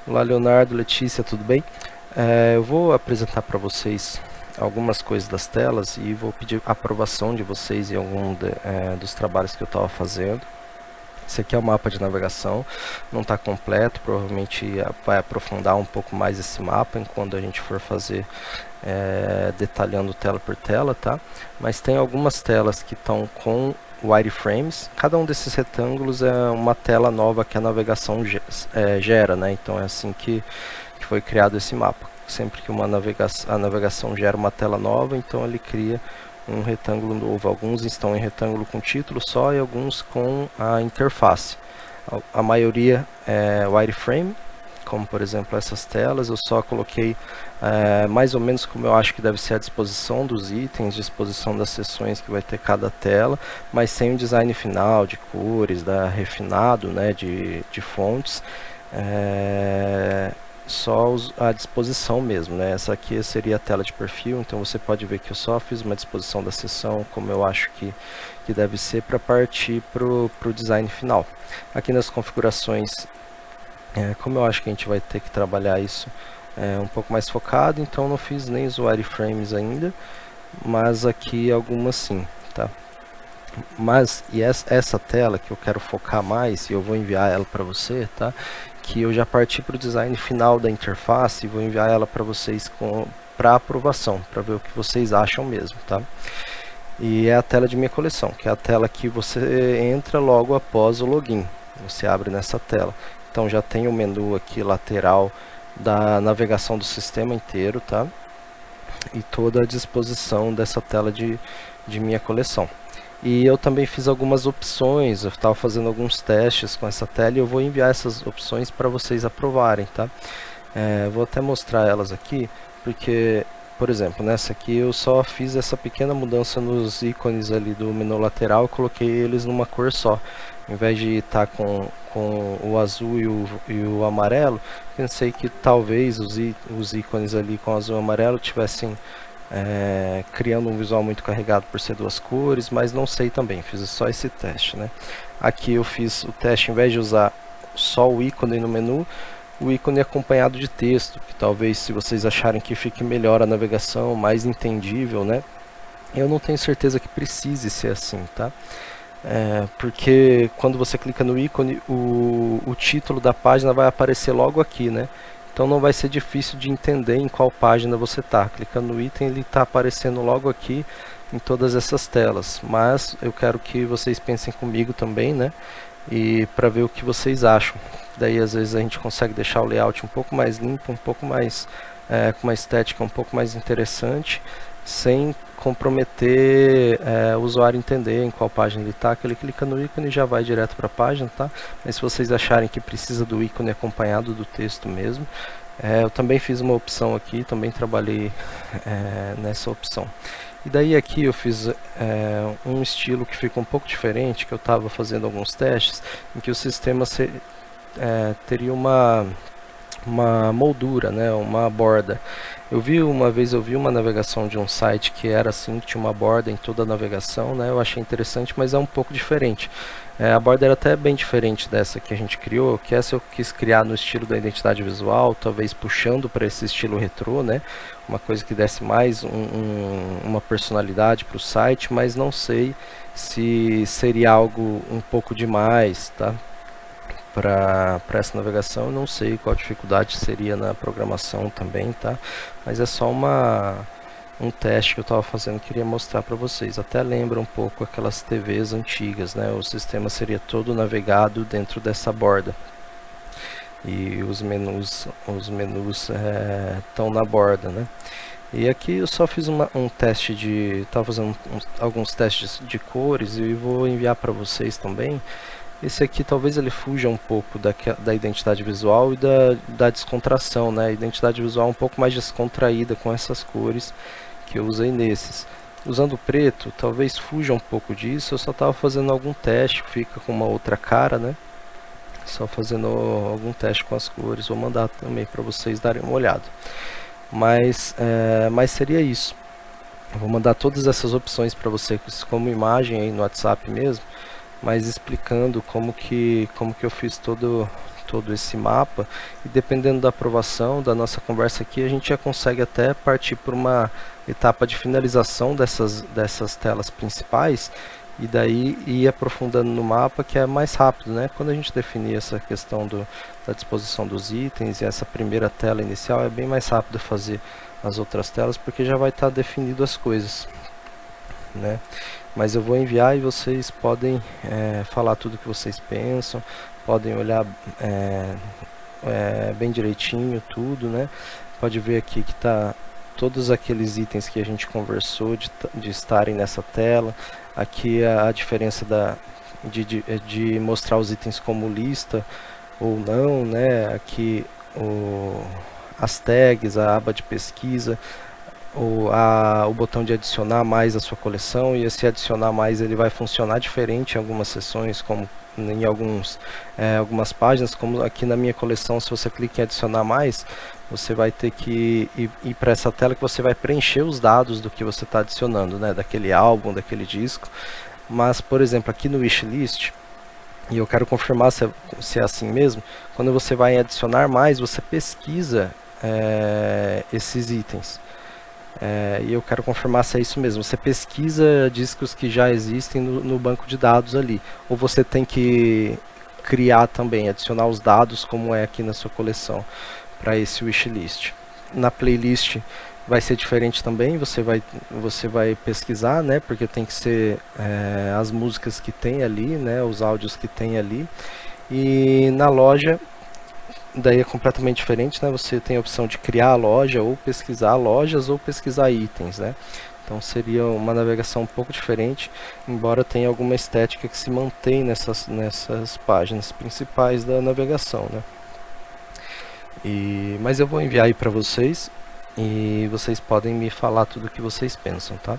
Olá, Leonardo, Letícia, tudo bem? Eu vou apresentar para vocês algumas coisas das telas e vou pedir a aprovação de vocês em dos trabalhos que eu estava fazendo. Esse aqui é o mapa de navegação, não está completo, provavelmente vai aprofundar um pouco mais esse mapa enquanto a gente for fazer detalhando tela por tela, tá? Mas tem algumas telas que estão com wireframes. Cada um desses retângulos é uma tela nova que a navegação gera, né? Então é assim que foi criado esse mapa. Sempre que a navegação gera uma tela nova, então ele cria um retângulo novo. Alguns estão em retângulo com título só e alguns com a interface. A maioria é wireframe, como por exemplo essas telas. Eu só coloquei mais ou menos como eu acho que deve ser a disposição dos itens, disposição das seções que vai ter cada tela, mas sem o design final de cores, refinado, né, de fontes. Só a disposição mesmo, né? Essa aqui seria a tela de perfil, então você pode ver que eu só fiz uma disposição da seção como eu acho que deve ser para partir para o design final. Aqui nas configurações, como eu acho que a gente vai ter que trabalhar isso um pouco mais focado, então não fiz nem os wireframes ainda, mas aqui algumas sim, tá? Mas essa tela que eu quero focar mais, e eu vou enviar ela para você, tá? Que eu já parti para o design final da interface e vou enviar ela para vocês para aprovação, para ver o que vocês acham mesmo, tá? E é a tela de minha coleção, que é a tela que você entra logo após o login. Você abre nessa tela. Então já tem o menu aqui lateral da navegação do sistema inteiro, tá? E toda a disposição dessa tela de minha coleção. E eu também fiz algumas opções, eu estava fazendo alguns testes com essa tela e eu vou enviar essas opções para vocês aprovarem, tá? Vou até mostrar elas aqui, porque, por exemplo, nessa aqui eu só fiz essa pequena mudança nos ícones ali do menu lateral, eu coloquei eles numa cor só. Em vez de estar com o azul e o amarelo, pensei que talvez os ícones ali com azul e amarelo tivessem criando um visual muito carregado por ser duas cores, mas não sei também, fiz só esse teste, né? Aqui eu fiz o teste, em vez de usar só o ícone no menu, o ícone acompanhado de texto, que talvez se vocês acharem que fique melhor a navegação, mais entendível, né? Eu não tenho certeza que precise ser assim, tá? Porque quando você clica no ícone, o título da página vai aparecer logo aqui, né? Então não vai ser difícil de entender em qual página você está. Clicando no item, ele está aparecendo logo aqui em todas essas telas. Mas eu quero que vocês pensem comigo também, né? E para ver o que vocês acham. Daí às vezes a gente consegue deixar o layout um pouco mais limpo, um pouco mais com uma estética um pouco mais interessante, sem comprometer o usuário entender em qual página ele está, que ele clica no ícone e já vai direto para a página, tá? Mas se vocês acharem que precisa do ícone acompanhado do texto mesmo, eu também fiz uma opção aqui, também trabalhei nessa opção. E daí aqui eu fiz um estilo que fica um pouco diferente, que eu estava fazendo alguns testes, em que o sistema teria uma moldura, né, uma borda. Uma vez eu vi uma navegação de um site que era assim, que tinha uma borda em toda a navegação, né, eu achei interessante, mas é um pouco diferente. A borda era até bem diferente dessa que a gente criou, que essa eu quis criar no estilo da identidade visual, talvez puxando para esse estilo retrô, né, uma coisa que desse mais uma personalidade para o site, mas não sei se seria algo um pouco demais, tá? Para essa navegação. Eu não sei qual dificuldade seria na programação também, tá? Mas é só um teste que eu estava fazendo, queria mostrar para vocês. Até lembra um pouco aquelas TVs antigas, né? O sistema seria todo navegado dentro dessa borda. E os menus estão na borda, né? E aqui eu só fiz um teste estava fazendo alguns testes de cores e vou enviar para vocês também. Esse aqui talvez ele fuja um pouco da identidade visual e da descontração, né? A identidade visual é um pouco mais descontraída com essas cores que eu usei nesses. Usando o preto, talvez fuja um pouco disso, eu só estava fazendo algum teste, fica com uma outra cara, né? Só fazendo algum teste com as cores, vou mandar também para vocês darem uma olhada. Mas seria isso. Eu vou mandar todas essas opções para vocês como imagem aí no WhatsApp mesmo. mas explicando como que eu fiz todo esse mapa, e dependendo da aprovação da nossa conversa aqui, a gente já consegue até partir por uma etapa de finalização dessas telas principais, e daí ir aprofundando no mapa, que é mais rápido, né? Quando a gente definir essa questão da disposição dos itens e essa primeira tela inicial, é bem mais rápido fazer as outras telas, porque já vai estar definido as coisas, né? Mas eu vou enviar e vocês podem falar tudo o que vocês pensam, podem olhar bem direitinho tudo, né? Pode ver aqui que está todos aqueles itens que a gente conversou de estarem nessa tela. Aqui a diferença de mostrar os itens como lista ou não, né? Aqui as tags, a aba de pesquisa, o botão de adicionar mais à sua coleção, e esse adicionar mais ele vai funcionar diferente em algumas seções, como em algumas páginas, como aqui na minha coleção. Se você clica em adicionar mais, você vai ter que ir para essa tela que você vai preencher os dados do que você está adicionando, né, daquele álbum, daquele disco. Mas, por exemplo, aqui no wishlist, e eu quero confirmar se é assim mesmo, quando você vai adicionar mais, você pesquisa esses itens. E eu quero confirmar se é isso mesmo. Você pesquisa discos que já existem no banco de dados ali, ou você tem que criar também, adicionar os dados como é aqui na sua coleção para esse wishlist. Na playlist vai ser diferente também, você vai pesquisar, né, porque tem que ser as músicas que tem ali, né, os áudios que tem ali. E na loja daí é completamente diferente, né? Você tem a opção de criar a loja, ou pesquisar lojas, ou pesquisar itens, né? Então seria uma navegação um pouco diferente, embora tenha alguma estética que se mantém nessas páginas principais da navegação, né? Mas eu vou enviar aí para vocês, e vocês podem me falar tudo o que vocês pensam, tá?